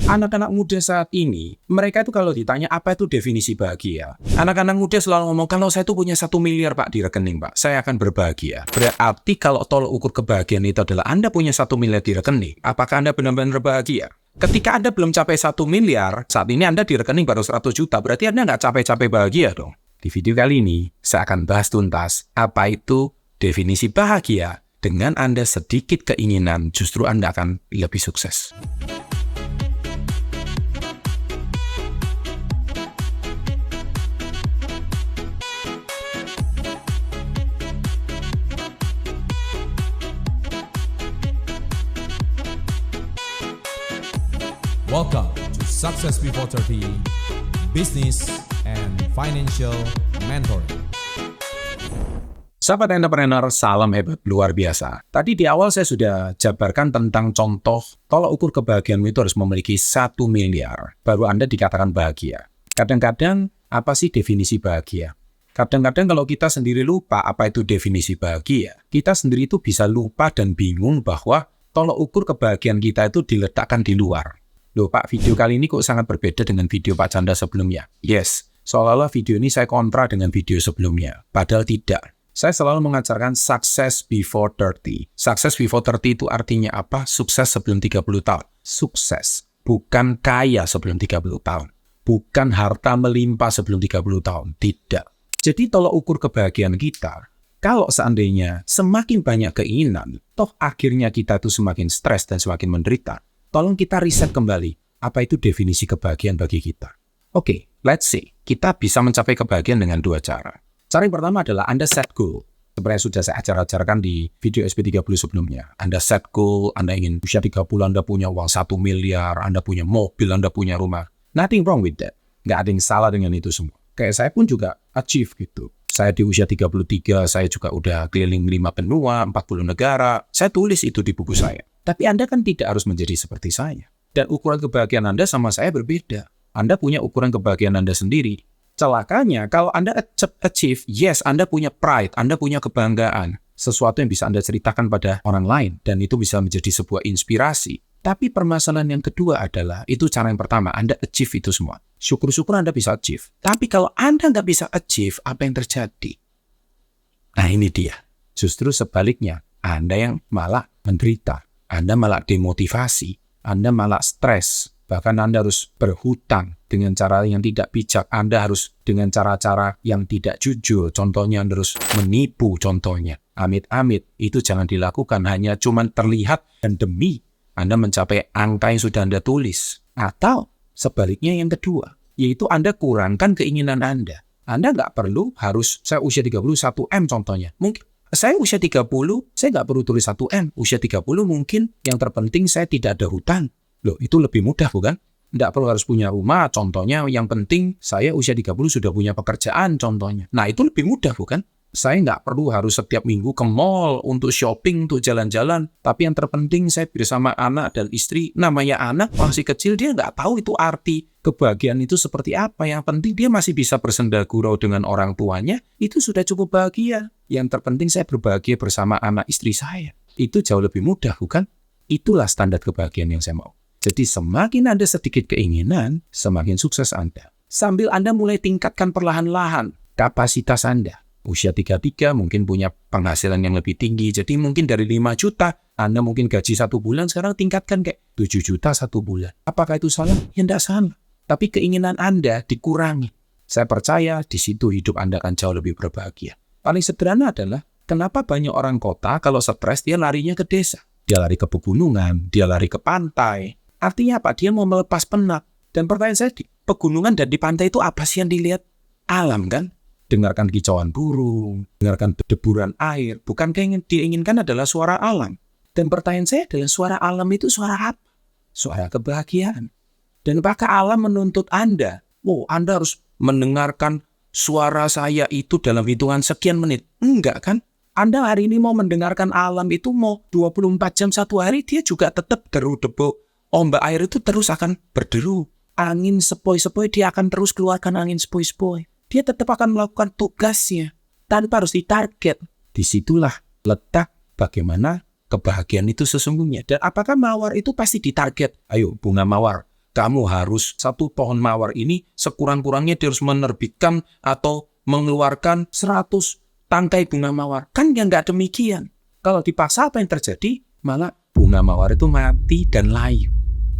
Anak-anak muda saat ini, mereka itu kalau ditanya apa itu definisi bahagia, anak-anak muda selalu ngomong, kalau saya tuh punya 1 miliar Pak di rekening Pak, saya akan berbahagia. Berarti kalau tolok ukur kebahagiaan itu adalah Anda punya 1 miliar di rekening, apakah Anda benar-benar bahagia? Ketika Anda belum capai 1 miliar, saat ini Anda di rekening baru 100 juta, berarti Anda nggak capek-capek bahagia dong. Di video kali ini, saya akan bahas tuntas apa itu definisi bahagia. Dengan Anda sedikit keinginan, justru Anda akan lebih sukses. Welcome to Success Before 30, Business and Financial Mentoring. Sahabat entrepreneur, salam hebat luar biasa. Tadi di awal saya sudah jabarkan tentang contoh tolak ukur kebahagiaanmu itu harus memiliki 1 miliar, baru Anda dikatakan bahagia. Kadang-kadang, apa sih definisi bahagia? Kadang-kadang kalau kita sendiri lupa apa itu definisi bahagia, kita sendiri itu bisa lupa dan bingung bahwa tolak ukur kebahagiaan kita itu diletakkan di luar. Loh Pak, video kali ini kok sangat berbeda dengan video Pak Chandra sebelumnya? Yes, seolah-olah video ini saya kontra dengan video sebelumnya. Padahal tidak. Saya selalu mengajarkan success before 30. Success before 30 itu artinya apa? Sukses sebelum 30 tahun. Sukses, bukan kaya sebelum 30 tahun. Bukan harta melimpah sebelum 30 tahun. Tidak. Jadi tolak ukur kebahagiaan kita, kalau seandainya semakin banyak keinginan, toh akhirnya kita itu semakin stres dan semakin menderita. Tolong kita riset kembali, apa itu definisi kebahagiaan bagi kita. Oke, let's see. Kita bisa mencapai kebahagiaan dengan 2 cara. Cara yang pertama adalah Anda set goal. Seperti yang sudah saya ajarkan di video SP30 sebelumnya. Anda set goal, Anda ingin usia 30, Anda punya uang 1 miliar, Anda punya mobil, Anda punya rumah. Nothing wrong with that. Nggak ada yang salah dengan itu semua. Kayak saya pun juga achieve gitu. Saya di usia 33, saya juga udah keliling 5 benua, 40 negara. Saya tulis itu di buku saya. Tapi Anda kan tidak harus menjadi seperti saya. Dan ukuran kebahagiaan Anda sama saya berbeda. Anda punya ukuran kebahagiaan Anda sendiri. Celakanya, kalau Anda achieve, yes, Anda punya pride, Anda punya kebanggaan. Sesuatu yang bisa Anda ceritakan pada orang lain. Dan itu bisa menjadi sebuah inspirasi. Tapi permasalahan yang kedua adalah, itu cara yang pertama, Anda achieve itu semua. Syukur-syukur Anda bisa achieve. Tapi kalau Anda nggak bisa achieve, apa yang terjadi? Nah ini dia. Justru sebaliknya, Anda yang malah menderita. Anda malah demotivasi, Anda malah stres, bahkan Anda harus berhutang dengan cara yang tidak bijak, Anda harus dengan cara-cara yang tidak jujur, contohnya Anda harus menipu contohnya. Amit-amit, itu jangan dilakukan, hanya cuma terlihat dan demi Anda mencapai angka yang sudah Anda tulis. Atau sebaliknya yang kedua, yaitu Anda kurangkan keinginan Anda. Anda nggak perlu harus, saya usia 31 M contohnya, mungkin saya usia 30, saya nggak perlu tulis 1M. Usia 30 mungkin yang terpenting saya tidak ada hutang. Loh, itu lebih mudah bukan? Nggak perlu harus punya rumah, contohnya yang penting saya usia 30 sudah punya pekerjaan, contohnya. Nah, itu lebih mudah bukan? Saya nggak perlu harus setiap minggu ke mall untuk shopping, untuk jalan-jalan. Tapi yang terpenting saya bersama anak dan istri. Namanya anak masih kecil, dia nggak tahu itu arti kebahagiaan itu seperti apa. Yang penting dia masih bisa bersenda gurau dengan orang tuanya. Itu sudah cukup bahagia. Yang terpenting saya berbahagia bersama anak istri saya. Itu jauh lebih mudah, bukan? Itulah standar kebahagiaan yang saya mau. Jadi semakin Anda sedikit keinginan, semakin sukses Anda. Sambil Anda mulai tingkatkan perlahan-lahan kapasitas Anda. Usia 33 mungkin punya penghasilan yang lebih tinggi. Jadi mungkin dari 5 juta, Anda mungkin gaji 1 bulan, sekarang tingkatkan kayak 7 juta 1 bulan. Apakah itu salah? Ya tidak salah. Tapi keinginan Anda dikurangi. Saya percaya di situ hidup Anda akan jauh lebih berbahagia. Paling sederhana adalah, kenapa banyak orang kota kalau stres dia larinya ke desa? Dia lari ke pegunungan, dia lari ke pantai. Artinya apa? Dia mau melepas penat. Dan pertanyaan saya, di pegunungan dan di pantai itu apa sih yang dilihat? Alam kan? Dengarkan kicauan burung, dengarkan deburan air. Bukankah yang diinginkan adalah suara alam? Dan pertanyaan saya adalah suara alam itu suara apa? Suara kebahagiaan. Dan apakah alam menuntut Anda? Oh, Anda harus mendengarkan suara saya itu dalam hitungan sekian menit. Enggak kan? Anda hari ini mau mendengarkan alam itu mau 24 jam satu hari, dia juga tetap deru-debu. Ombak air itu terus akan berderu. Angin sepoi-sepoi, dia akan terus keluarkan angin sepoi-sepoi. Dia tetap akan melakukan tugasnya tanpa harus ditarget. Disitulah letak bagaimana kebahagiaan itu sesungguhnya. Dan apakah mawar itu pasti ditarget? Ayo bunga mawar, kamu harus satu pohon mawar ini sekurang-kurangnya dia harus menerbitkan atau mengeluarkan 100 tangkai bunga mawar. Kan ya nggak demikian. Kalau dipaksa apa yang terjadi? Malah bunga mawar itu mati dan layu.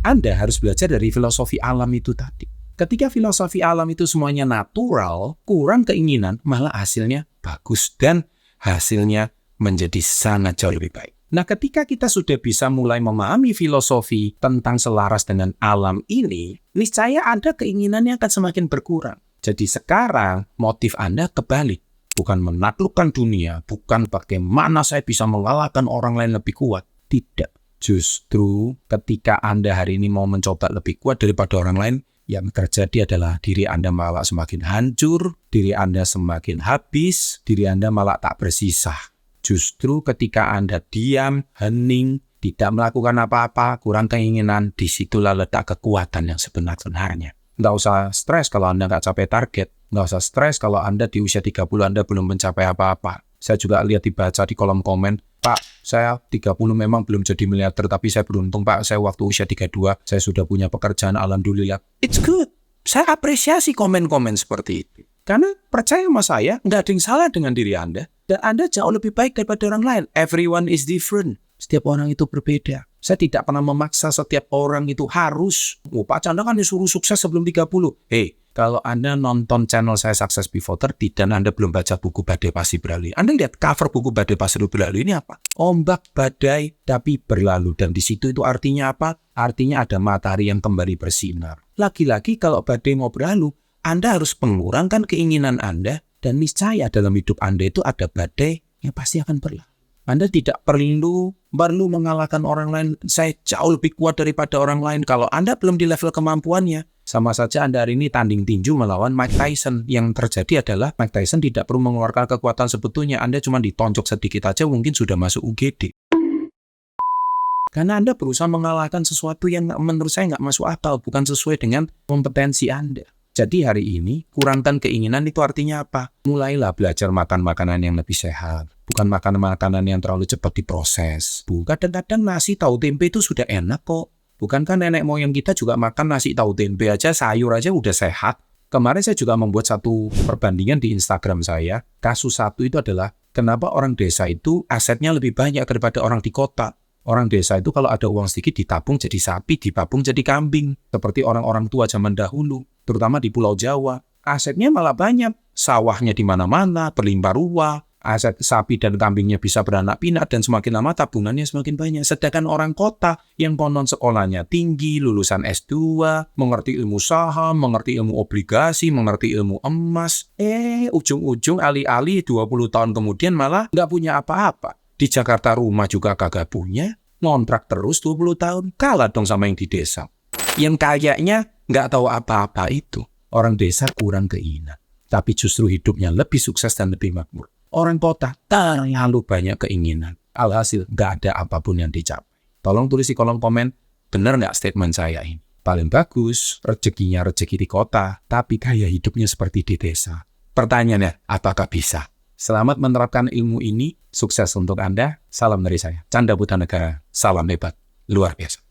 Anda harus belajar dari filosofi alam itu tadi. Ketika filosofi alam itu semuanya natural, kurang keinginan, malah hasilnya bagus dan hasilnya menjadi sangat jauh lebih baik. Nah, ketika kita sudah bisa mulai memahami filosofi tentang selaras dengan alam ini, niscaya Anda keinginannya akan semakin berkurang. Jadi sekarang motif Anda kebalik. Bukan menaklukkan dunia, bukan bagaimana saya bisa mengalahkan orang lain lebih kuat. Tidak. Justru ketika Anda hari ini mau mencoba lebih kuat daripada orang lain, yang terjadi adalah diri Anda malah semakin hancur, diri Anda semakin habis, diri Anda malah tak bersisa. Justru ketika Anda diam, hening, tidak melakukan apa-apa, kurang keinginan, disitulah letak kekuatan yang sebenarnya. Nggak usah stres kalau Anda nggak capai target. Nggak usah stres kalau Anda di usia 30 Anda belum mencapai apa-apa. Saya juga lihat dibaca di kolom komen, Pak, saya 30 memang belum jadi miliarder, tapi saya beruntung, Pak. Saya waktu usia 32, saya sudah punya pekerjaan, alhamdulillah. It's good. Saya apresiasi komen-komen seperti itu. Karena percaya sama saya, nggak ada yang salah dengan diri Anda. Dan Anda jauh lebih baik daripada orang lain. Everyone is different. Setiap orang itu berbeda. Saya tidak pernah memaksa setiap orang itu harus. Pak Chandra kan disuruh sukses sebelum 30. Hey, kalau Anda nonton channel saya Success Before 30 dan Anda belum baca buku Badai Pasti Berlalu, Anda lihat cover buku Badai Pasti Berlalu ini apa? Ombak badai tapi berlalu. Dan di situ itu artinya apa? Artinya ada matahari yang kembali bersinar. Lagi-lagi kalau badai mau berlalu, Anda harus mengurangkan keinginan Anda dan niscaya dalam hidup Anda itu ada badai yang pasti akan berlalu. Anda tidak perlu mengalahkan orang lain. Saya jauh lebih kuat daripada orang lain. Kalau Anda belum di level kemampuannya, sama saja Anda hari ini tanding tinju melawan Mike Tyson. Yang terjadi adalah Mike Tyson tidak perlu mengeluarkan kekuatan sebetulnya. Anda cuma ditonjok sedikit aja mungkin sudah masuk UGD. Karena Anda berusaha mengalahkan sesuatu yang menurut saya nggak masuk akal, bukan sesuai dengan kompetensi Anda. Jadi hari ini, kurangkan keinginan itu artinya apa? Mulailah belajar makan makanan yang lebih sehat. Bukan makan makanan yang terlalu cepat diproses. Kadang-kadang nasi tahu tempe itu sudah enak kok. Bukankah nenek moyang kita juga makan nasi tahu tempe aja, sayur aja udah sehat? Kemarin saya juga membuat satu perbandingan di Instagram saya. Kasus satu itu adalah, kenapa orang desa itu asetnya lebih banyak daripada orang di kota? Orang desa itu kalau ada uang sedikit ditabung jadi sapi, ditabung jadi kambing. Seperti orang-orang tua zaman dahulu. Terutama di Pulau Jawa, asetnya malah banyak. Sawahnya di mana-mana, berlimpah ruah, aset sapi dan kambingnya bisa beranak pinak, dan semakin lama tabungannya semakin banyak. Sedangkan orang kota yang konon sekolahnya tinggi, lulusan S2, mengerti ilmu saham, mengerti ilmu obligasi, mengerti ilmu emas, ujung-ujung alih-alih 20 tahun kemudian malah nggak punya apa-apa. Di Jakarta rumah juga kagak punya, ngontrak terus 20 tahun, kalah dong sama yang di desa. Yang kayaknya nggak tahu apa-apa itu. Orang desa kurang keinginan, tapi justru hidupnya lebih sukses dan lebih makmur. Orang kota terlalu banyak keinginan. Alhasil nggak ada apapun yang dicapai. Tolong tulis di kolom komen, benar nggak statement saya ini? Paling bagus, rezekinya rezeki di kota, tapi gaya hidupnya seperti di desa. Pertanyaannya, apakah bisa? Selamat menerapkan ilmu ini, sukses untuk Anda. Salam dari saya, Chandra Buttanegara. Salam hebat, luar biasa.